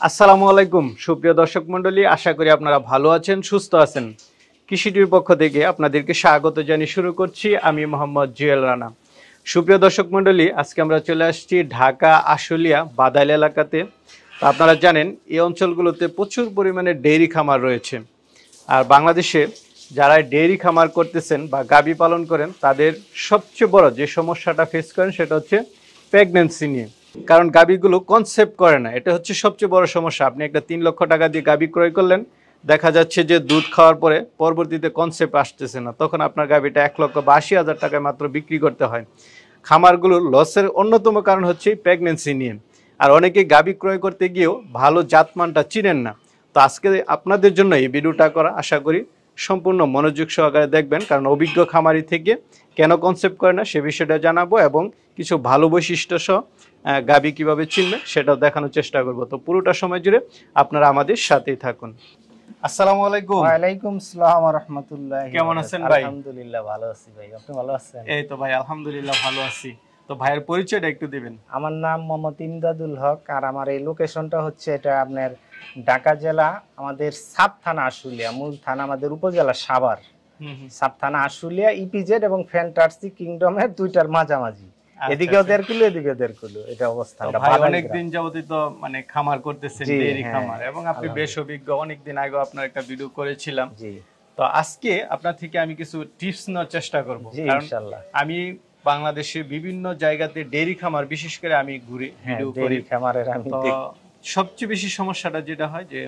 আসসালামু আলাইকুম সুপ্রিয় দর্শক মণ্ডলী, আশা করি আপনারা ভালো আছেন, সুস্থ আছেন। কৃষিটির পক্ষ থেকে আপনাদেরকে স্বাগত জানিয়ে শুরু করছি আমি মোহাম্মদ জুয়েল রানা। সুপ্রিয় দর্শক মণ্ডলী, আজকে আমরা চলে আসছি ঢাকা আশুলিয়া বাদাইল এলাকাতে। তো আপনারা জানেন এই অঞ্চলগুলোতে প্রচুর পরিমাণে ডেইরি খামার রয়েছে। আর বাংলাদেশে যারা ডেইরি খামার করতেছেন বা গাভী পালন করেন তাদের সবচেয়ে বড় যে সমস্যাটা ফেস করেন সেটা হচ্ছে প্রেগন্যান্সি নিয়ে। কারণ গাভীগুলো কনসেপ্ট করে না, এটা হচ্ছে সবচেয়ে বড় সমস্যা। আপনি একটা 3 লক্ষ টাকা দিয়ে গাভী ক্রয় করলেন, দেখা যাচ্ছে যে দুধ খাওয়ার পরে পরবর্তীতে কনসেপ্ট আসতেছে না, তখন আপনার গাভীটা 1,80,000 টাকায় মাত্র বিক্রি করতে হয়। খামারগুলোর লসের অন্যতম কারণ হচ্ছে প্রেগন্যান্সি নিয়ে। আর অনেকে গাভী ক্রয় করতে গিয়েও ভালো জাতমানটা চিনেন না। তো আজকে আপনাদের জন্য এই ভিডিওটা করা, আশা করি সম্পূর্ণ মনোযোগ সহকারে দেখবেন, কারণ অভিজ্ঞ খামারি থেকে কেন কনসেপ্ট করে না সে বিষয়টা জানাবো এবং কিছু ভালো বৈশিষ্ট্য সহ গাভী কিভাবে চিনবে সেটাও দেখানোর চেষ্টা করব। তো পুরোটা সময় জুড়ে আপনারা আমাদের সাথেই থাকুন। আসসালামু আলাইকুম। ওয়ালাইকুম আসসালাম ওয়া রাহমাতুল্লাহি। কেমন আছেন ভাই? আলহামদুলিল্লাহ ভালো আছি ভাই, আপনি ভালো আছেন? এই তো ভাই আলহামদুলিল্লাহ ভালো আছি। তো ভাইয়ের পরিচয়টা একটু দিবেন। আমার নাম মোহাম্মদ ইমদাদুল হক, আর আমার এই লোকেশনটা হচ্ছে এটা আপনার ঢাকা জেলা, আমাদের সাব থানা আশুলিয়া, মূল থানা আমাদের উপজেলা সাভার। সাব থানা আশুলিয়া, ইপিজেড এবং ফ্যান্টাসি কিংডমের দুইটার মাঝামাঝি। এদিকেও 1.5 কিলো এদিকেও 1.5 কিলো, এটা অবস্থানটা। ভাই অনেকদিন যাবতই তো মানে খামার করতেছেন, ডেইরি খামার, এবং আপনি বেশ অভিজ্ঞ। অনেকদিন আগে আপনার একটা ভিডিও করেছিলাম। জি। তো আজকে আপনার থেকে আমি কিছু টিপস নেওয়ার চেষ্টা করব, কারণ আমি বাংলাদেশের বিভিন্ন জায়গাতে ডেইরি খামার বিশেষ করে আমি ঘুরে ভিডিও করি। খামারের আমি সবচেয়ে বেশি সমস্যাটা যেটা হয় যে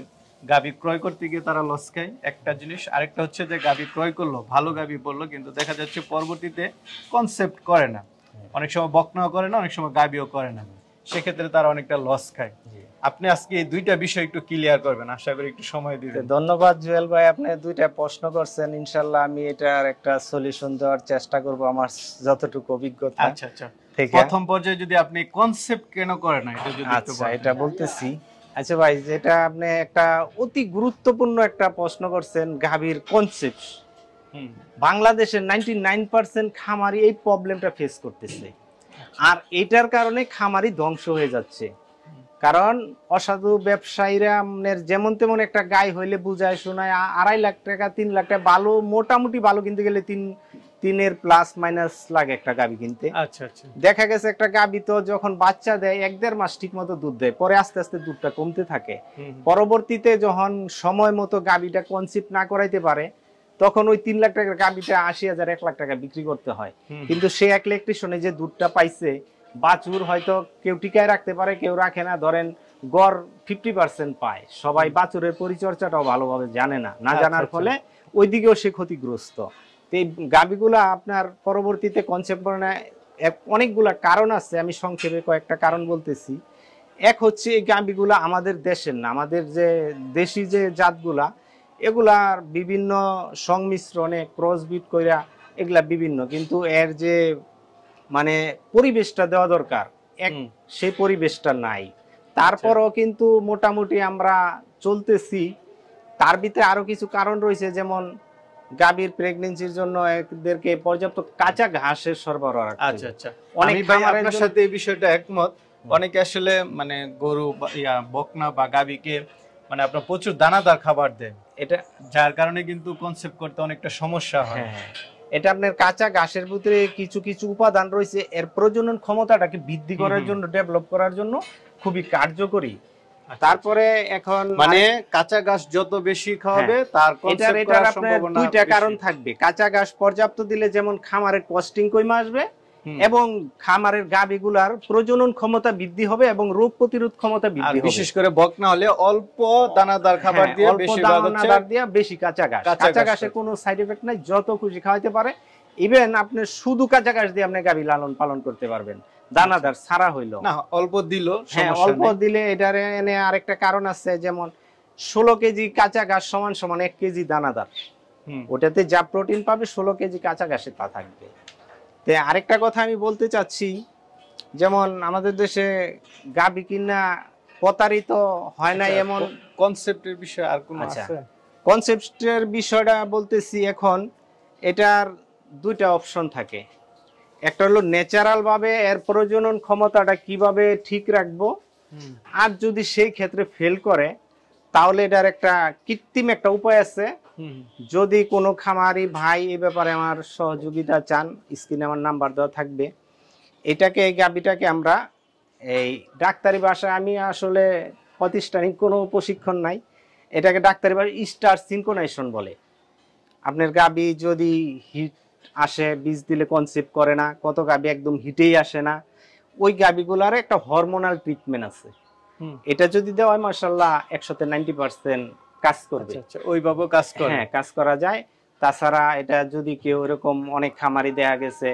গাভী ক্রয় করতে গিয়ে তারা লস খায়, একটা জিনিস। আরেকটা হচ্ছে যে গাভী ক্রয় করলো, ভালো গাভী পড়লো, কিন্তু দেখা যাচ্ছে পরবর্তীতে কনসেপ্ট করে না, অনেক সময় বকনাও করে না, অনেক সময় গাভীও করে না, সেক্ষেত্রে তারা অনেকটা লস খায়। আপনি আজকে এই দুইটা বিষয় একটু ক্লিয়ার করবেন, আশা করি একটু সময় দিবেন। ধন্যবাদ জুয়েল ভাই, আপনি দুইটা প্রশ্ন করছেন, ইনশাআল্লাহ আমি এটার একটা সলিউশন দেওয়ার চেষ্টা করব আমার যতটুকু অভিজ্ঞতা। আচ্ছা আচ্ছা, প্রথম পর্যায়ে যদি আপনি কনসেপ্ট কেন করে না এটা যদি একটু বলেন। এটা বলতেছি। আচ্ছা ভাই, যেটা আপনি একটা অতি গুরুত্বপূর্ণ একটা প্রশ্ন করছেন, গাভীর কনসেপ্ট। বাংলাদেশের 99% খামারি এই প্রবলেমটা ফেস করতেছে, আর এটার কারণে খামারি ধ্বংস হয়ে যাচ্ছে। কারণ অসাধু ব্যবসায়ীরা যেমন তেমন একটা গাই হইলে বুঝায় শোনায় 2.5 লাখ টাকা 3 লাখ টাকা, ভালো মোটামুটি ভালো কিনতে গেলে 3-এর প্লাস মাইনাস লাগে একটা গাভী কিনতে। আচ্ছা আচ্ছা, দেখা গেছে একটা গাভী তো যখন বাচ্চা দেয় 1-1.5 মাস ঠিক মতো দুধ দেয়, পরে আস্তে আস্তে দুধটা কমতে থাকে। পরবর্তীতে যখন সময় মতো গাভীটা কনসিপ্ট না করাইতে পারে, তখন ওই 3 লাখ টাকার গাভীটা 80,000 1 লাখ টাকা বিক্রি করতে হয়। কিন্তু সে এক ইলেকট্রিশনে যে দুধটা পাইছে, বাছুর হয়তো কেউ টিকায় রাখতে পারে, কেউ রাখে না। ধরেন গড় 50% পায়, সবাই বাছুরের পরিচর্যাটাও ভালোভাবে জানে না, না জানার ফলে ওইদিকেও সে ক্ষতিগ্রস্ত। এই গাভীগুলা আপনার পরবর্তীতে কনসেপ্ট করে না, অনেকগুলা কারণ আছে, আমি সংক্ষেপে কয়েকটা কারণ বলতেছি। এক হচ্ছে এই গাভীগুলা আমাদের দেশের না, আমাদের যে দেশি যে জাতগুলা, এগুলার বিভিন্ন সংমিশ্রণে ক্রসবিট কইরা এগুলা বিভিন্ন, কিন্তু এর যে মানে পরিবেশটা দেওয়া দরকার সেই পরিবেশটা নাই। তারপরও কিন্তু মোটামুটি আমরা চলতেছি। তার ভিতরে আরো কিছু কারণ রয়েছে, যেমন গাভীর প্রেগন্যান্সির জন্য এদেরকে পর্যাপ্ত কাঁচা ঘাসের সরবরাহ রাখতে হবে। আচ্ছা আচ্ছা, আমি ভাই আপনার সাথে এই বিষয়টা একমত। অনেকে আসলে মানে গরু বকনা বা গাভীকে মানে আপনার প্রচুর দানাদার খাবার দেন, এটা যার কারণে কিন্তু কনসেপ্ট করতে অনেকটা সমস্যা হয়। এটা আপনার কাঁচা ঘাসের ভিতরে কিছু কিছু উপাদান রয়েছে, এর প্রজনন ক্ষমতাটাকে বৃদ্ধি করার জন্য, ডেভেলপ করার জন্য খুবই কার্যকরী। তারপরে এখন মানে কাঁচা ঘাস যত বেশি খাওয়াবে তার কনসেপ্ট করার সম্ভাবনা। দুইটা কারণ থাকবে। কাঁচা ঘাস পর্যাপ্ত দিলে যেমন খামারের কস্টিং কমে আসবে, এবং খামারের গাভীগুলার প্রজনন ক্ষমতা বৃদ্ধি হবে এবং রোগ প্রতিরোধ ক্ষমতা বৃদ্ধি হবে। বিশেষ করে বকনা হলে অল্প দানাদার খাবার দিয়ে, বেশি দানাদার দিয়ে, বেশি কাঁচা ঘাস। কাঁচা ঘাসে কোনো সাইড এফেক্ট নাই, যত খুশি খাওয়াইতে পারে। ইভেন আপনি শুধু কাঁচা ঘাস দিয়ে আপনি গাভী লালন পালন করতে পারবেন, দানাদার ছাড়া হইলো না, অল্প দিল। হ্যাঁ, অল্প দিলে এটার এনে আরেকটা কারণ আছে, যেমন 16 কেজি কাঁচা ঘাস সমান সমান 1 কেজি দানাদার। ওটাতে যা প্রোটিন পাবে 16 কেজি কাঁচা ঘাসে তা থাকবে। আরেকটা কথা আমি বলতে চাচ্ছি, যেমন আমাদের দেশে গাভী কিনা প্রতারিত হয় না এমন কনসেপ্টের বিষয় আর কোন আছে? কনসেপ্টের বিষয়টা বলতেছি। এখন এটার দুইটা অপশন থাকে। একটা হলো ন্যাচারাল ভাবে এর প্রজনন ক্ষমতাটা কিভাবে ঠিক রাখবো, আর যদি সেই ক্ষেত্রে ফেল করে তাহলে এটার একটা কৃত্রিম একটা উপায় আছে। যদি কোনো খামারি ভাই এই ব্যাপারে আমার সহযোগিতা চান, স্ক্রিনে আমার নাম্বার দেওয়া থাকবে। এটাকে গাভীটাকে আমরা এই ডাক্তারি ভাষায়, আমি আসলে প্রাতিষ্ঠানিক কোনো প্রশিক্ষণ নাই, এটাকে ডাক্তারি ভাষায় স্টার সিনক্রোনাইজেশন বলে। আপনার গাভী যদি হিট আসে, বীজ দিলে কনসেপ্ট করে না, কত গাভী একদম হিটেই আসে না, ওই গাভীগুলার একটা হরমোনাল ট্রিটমেন্ট আছে। এটা যদি দেওয়া হয় মাশাআল্লাহ 100-90% কাজ করবে। ওইভাবে কাজ করে, হ্যাঁ কাজ করা যায়। তাছাড়া এটা যদি কেউ এরকম, অনেক খামারি দেখা গেছে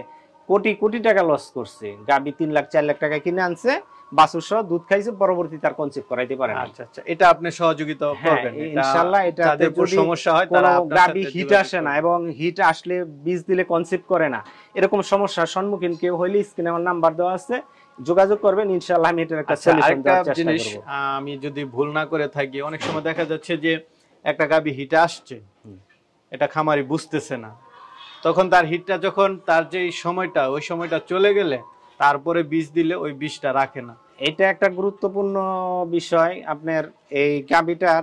কোটি কোটি টাকা লস করছে, গাভী 3 লাখ 4 লাখ টাকা কিনে আনছে, বাছুর সহ দুধ খাইছে, পরবর্তী তার কনসেপ্ট করাইতে পারে না। আচ্ছা, এটা আপনি সহযোগিতা করবেন ইনশাআল্লাহ। এটা যাদের যদি সমস্যা হয় তারা আপনার গাভী হিট আসে না এবং হিট আসলে বীজ দিলে কনসেপ্ট করে না, এরকম সমস্যার সম্মুখীন কেউ হইলে স্ক্রিনে আমার নাম্বার দেওয়া আছে, যোগাযোগ করবেন, ইনশাআল্লাহ আমি এটার একটা সলিউশন দেওয়ার চেষ্টা করব। আমি যদি ভুল না করে থাকি, অনেক সময় দেখা যাচ্ছে যে একটা গাভী হিটে আসছে, এটা খামারি বুঝতেছে না, তখন তার হিটটা যখন তার যে সময়টা, ওই সময়টা চলে গেলে তারপরে বীজ দিলে ওই বীজটা রাখে না। এটা একটা গুরুত্বপূর্ণ বিষয়। আপনার এই গাভীটার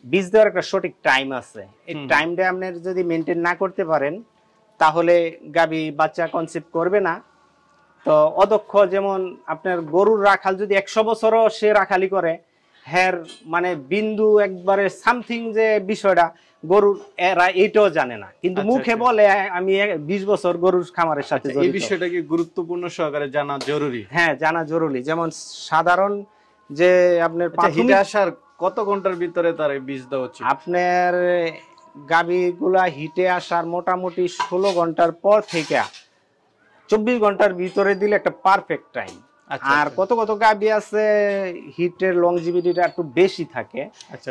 বীজ দেওয়ার একটা সঠিক টাইম আছে, এই টাইমটা আপনার যদি মেনটেন না করতে পারেন তাহলে গাভী বাচ্চা কনসেপ্ট করবে না। তো অদক্ষ, যেমন আপনার গরুর রাখাল যদি 100 বছরও সে রাখালি করে, হ্যার মানে বিন্দু একবারে সামথিং যে বিষয়টা গরুর এরা এইটাও জানে না, কিন্তু মুখে বলে আমি 20 বছর গরুর খামারের সাথে জড়িত। এই বিষয়টা কি গুরুত্বপূর্ণ সহকারে জানা জরুরি? হ্যাঁ জানা জরুরি। যেমন সাধারণ যে আপনার হিটে আসার কত ঘন্টার ভিতরে তার বীজ দেওয়া উচিত? আপনার গাভীগুলা হিটে আসার মোটামুটি 16 ঘন্টার পর থেকে 24 ঘন্টার ভিতরে দিলে একটা পারফেক্ট টাইম। আর কত কত গাভী আছে হিটের লংজিভিটিটা একটু বেশি থাকে,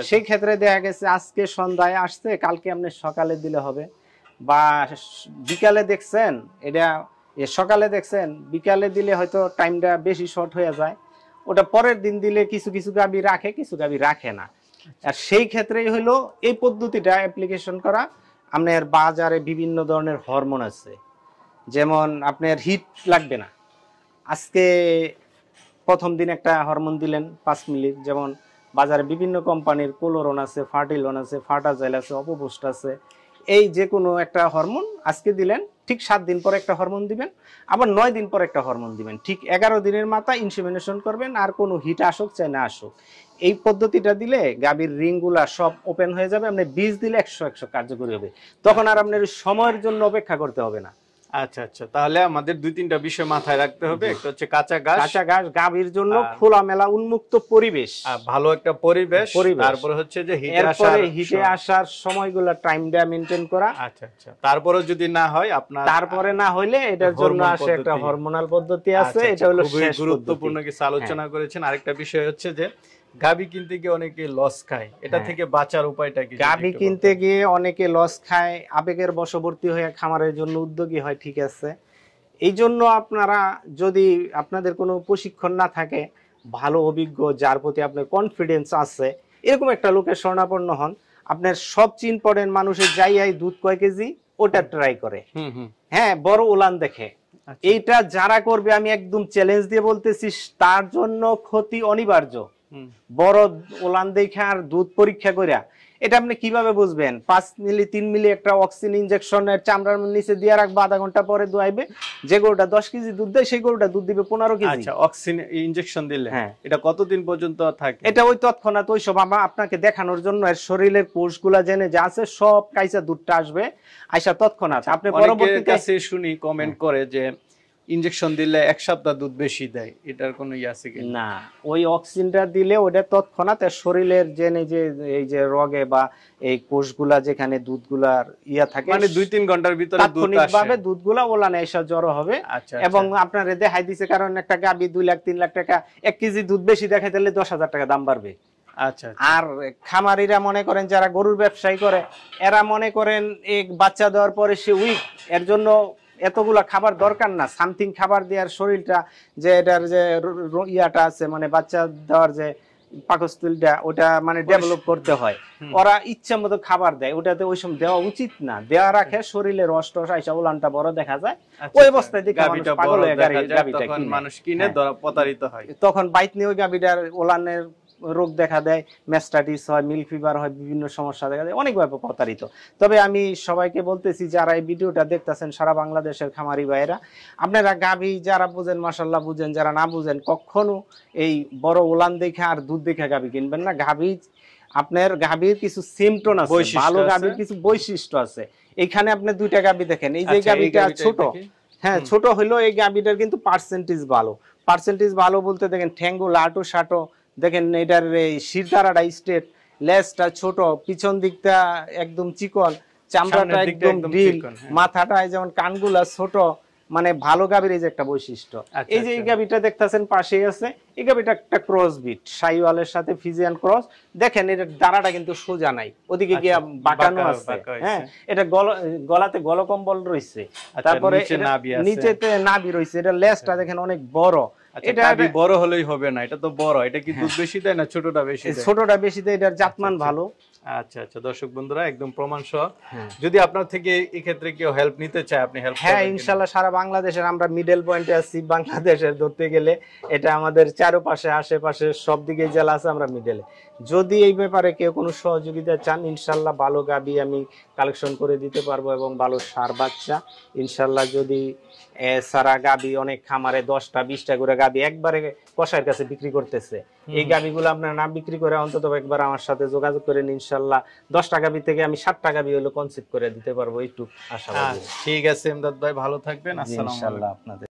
সেই ক্ষেত্রে দেখা গেছে আজকে সন্ধ্যায় আসছে, কালকে আপনি সকালে দিলে হবে, বা বিকালে দেখছেন এটা সকালে দেখছেন, বিকালে দিলে হয়তো টাইমটা বেশি শর্ট হয়ে যায়, ওটা পরের দিন দিলে কিছু কিছু গাভী রাখে, কিছু গাভী রাখে না। আর সেই ক্ষেত্রেই হলো এই পদ্ধতিটা অ্যাপ্লিকেশন করা। আপনার বাজারে বিভিন্ন ধরনের হরমোন আছে, যেমন আপনার হিট লাগবে না, আজকে প্রথম দিন একটা হরমোন দিলেন 5 মিলি, যেমন বাজারে বিভিন্ন কোম্পানির কোলোরন আছে, ফার্টিলন আছে, ফার্টাজাইল আছে, অপোবুস্ট আছে, এই যে কোনো একটা হরমোন আজকে দিলেন, ঠিক 7 দিন পর একটা হরমোন দিবেন, আবার 9 দিন পর একটা হরমোন দিবেন, ঠিক 11 দিনের মাথায় ইনসেমিনেশন করবেন। আর কোনো হিট আসুক চাই না আসুক, এই পদ্ধতিটা দিলে গাভীর রিংগুলা সব ওপেন হয়ে যাবে, আপনি বীজ দিলে 100 কার্যকরী হবে, তখন আর আপনার সময়ের জন্য অপেক্ষা করতে হবে না। আচ্ছা, তাহলে আমাদের 2-3টা বিষয় মাথায় রাখতে হবে। একটা হচ্ছে কাঁচা ঘাস গাভীর জন্য খোলামেলা উন্মুক্ত পরিবেশ, ভালো একটা পরিবেশ। তারপরে হচ্ছে যে হিটে আসার সময়গুলো টাইমটা মেইনটেইন করা। আচ্ছা, তারপরে যদি না হয় তারপরে না হইলে এটার জন্য আসে একটা হরমোনাল পদ্ধতি আছে, এটা হলো শেষ গুরুত্বপূর্ণ কিছু আলোচনা করেছেন। আরেকটা বিষয় হচ্ছে যে গাভী কিনতে গিয়ে অনেকে লস খায়, এটা থেকে বাঁচার উপায়টা কি? গাভী কিনতে গিয়ে অনেকে লস খায়, আবেগের বশবর্তী হয়ে খামারের জন্য উদ্যোগী হয়, ঠিক আছে। এই জন্য আপনারা যদি আপনাদের কোনো প্রশিক্ষণ না থাকে, ভালো অভিজ্ঞ, যার প্রতি আপনার কনফিডেন্স আছে, এরকম একটা লোকের শরণাপন্ন হন। আপনার সবচেয়ে ইম্পর্টেন্ট মানুষের যাই দুধ কয় কেজি ওটা ট্রাই করে, হ্যাঁ বড় উলান দেখে। এইটা যারা করবে আমি একদম চ্যালেঞ্জ দিয়ে বলতেছি, তার জন্য ক্ষতি অনিবার্য। বড় ওলান দেখে আর দুধ পরীক্ষা করিয়া এটা আপনি কিভাবে বুঝবেন? 5 মিলি 3 মিলি একটা অক্সিন ইনজেকশনের চামড়ার নিচে দিয়ে রাখবো, আধা ঘন্টা পরে দুয়াইবে। যে গরুটা 10 কেজি দুধ দেয় সেই গরুটা দুধ দিবে 15 কেজি। আচ্ছা, অক্সিন ইনজেকশন দিলে এটা কতদিন পর্যন্ত থাকে? এটা ওই তৎক্ষণাৎ ওই সব আপনাকে দেখানোর জন্য এর শরীরের কোষগুলা জেনে যা আছে সব কাইসা দুধটা আসবে, আইসা তৎক্ষণাৎ। আপনি পরবর্তীতে কাছে শুনি কমেন্ট করে যে ইনজেকশন দিলে 1 সপ্তাহ দুধ বেশি দেয়, এটার কোনো আছে কি? না, ওই অক্সিনটা দিলে ওটা তৎক্ষণাৎ শরীরের জেনে যে এই যে রগে বা এই কোষগুলা যেখানে দুধগুলার থাকে, মানে 2-3 ঘন্টার ভিতরে তাৎক্ষণিকভাবে দুধগুলা ওলানে এসে জড়ো হবে। এবং আপনার দেখাই দিছে, কারণ একটা গাভী 2 লাখ 3 লাখ টাকা 1 কেজি দুধ বেশি দেখাই দিলে 10,000 টাকা দাম বাড়বে। আচ্ছা, আর খামারিরা মনে করেন যারা গরুর ব্যবসায়ী করে, এরা মনে করেন এক বাচ্চা দেওয়ার পরে সে উইক, এর জন্য এতগুলা খাবার দরকার না, সামথিং খাবার দেওয়ার শরীরটা যে এটার যে ইয়াটা আছে, মানে বাচ্চা দেওয়ার যে পাকস্থলীটা ওটা মানে ডেভেলপ করতে হয়। ওরা ইচ্ছা মতো খাবার দেয়, ওটাতে ওই সময় দেওয়া উচিত না, দেওয়া রাখে শরীরে রস টস আইসা উলানটা বড় দেখা যায়। ওই অবস্থায় দেখে মানুষ পাগল হয়ে গাবিটা কিনে, মানুষ কিনে প্রতারিত হয়। তখন বাইত নিয়ে ওই গাবিটার ওলানের রোগ দেখা দেয়, ম্যাস্টাইটিস হয়, মিল্ক ফিভার হয়, বিভিন্ন সমস্যা দেখা যায়, অনেকভাবে প্রতারিত। তবে আমি সবাইকে বলতেছি যারা এই ভিডিওটা দেখতেছেন সারা বাংলাদেশের খামারি ভাইয়েরা, আপনারা গাভী যারা বুঝেন মাশাআল্লাহ বুঝেন, যারা না বুঝেন কখনো এই বড় ওলান দেখে আর দুধ দেখে গাভী কিনবেন না। গাভী আপনার গাভীর কিছু সিমটম আছে, ভালো গাভীর কিছু বৈশিষ্ট্য আছে। এখানে আপনি দুইটা গাভী দেখেন, এই যে গাভীটা ছোট, হ্যাঁ ছোট হইলো, এই গাভীটার কিন্তু পার্সেন্টেজ ভালো। পার্সেন্টেজ ভালো বলতে দেখেন ঠ্যাঙ্গু লাটো সাটো, দেখেন এটার এই শিরদাঁড়াটা স্ট্রেট, লেজটা ছোট, পিছন দিকটা একদম চিকন, চামড়াটা একদম ঢিল, মাথাটা যেমন কানগুলা ছোট, মানে ভালো গাভীর এই যে একটা বৈশিষ্ট্য। এই যে এই গাভীটা দেখতেছেন পাশেই আছে, এই গাভীটা একটা ক্রস বিট, শাইওয়ালের সাথে ফিজিয়ান ক্রস। দেখেন এটার দাঁড়াটা কিন্তু সোজা নাই, ওদিকে গিয়া বাঁকানো আছে, হ্যাঁ এটা গলাতে গলকম্বল রয়েছে, তারপরে নিচেতে নাভি রয়েছে, এটা লেজটা দেখেন অনেক বড়। এটা বড় হলেই হবে না, এটা তো বড়, এটা কি দুধ বেশি দেয় না ছোটটা বেশি দেয়? ছোটটা বেশি দেয়, এটার জাতমান ভালো। আচ্ছা আচ্ছা, দর্শক বন্ধুরা একদম প্রমাণ সহ, যদি আপনার থেকে এই ক্ষেত্রে কেউ হেল্প নিতে চায় আপনি হেল্প? হ্যাঁ ইনশাআল্লাহ, সারা বাংলাদেশের আমরা মিডল পয়েন্টে আছি। বাংলাদেশের ধরতে গেলে এটা আমাদের চারপাশে আশেপাশে সব দিকে জেলা আছে, আমরা মিডলে। যদি এই ব্যাপারে কেউ কোনো সহযোগিতা চান ইনশাআল্লাহ ভালো গাবি আমি কালেকশন করে দিতে পারবো এবং ভালো সার বাচ্চা ইনশাআল্লাহ। যদি সারা গাবি অনেক খামারে 10টা 20টা করে গাবি একবারে কসাইয়ের কাছে বিক্রি করতেছে, এই গাবিগুলো আপনারা না বিক্রি করে অন্তত একবার আমার সাথে যোগাযোগ করেন ইনশাআল্লাহ। 10টা গাবি থেকে আমি 7টা গাবি হলো কনসেপ্ট করে দিতে পারবো, এইটুকু আশাবাদী। ঠিক আছে ইমদাদ ভাই, ভালো থাকবেন। আসসালামু আলাইকুম। ইনশাআল্লাহ আপনাদের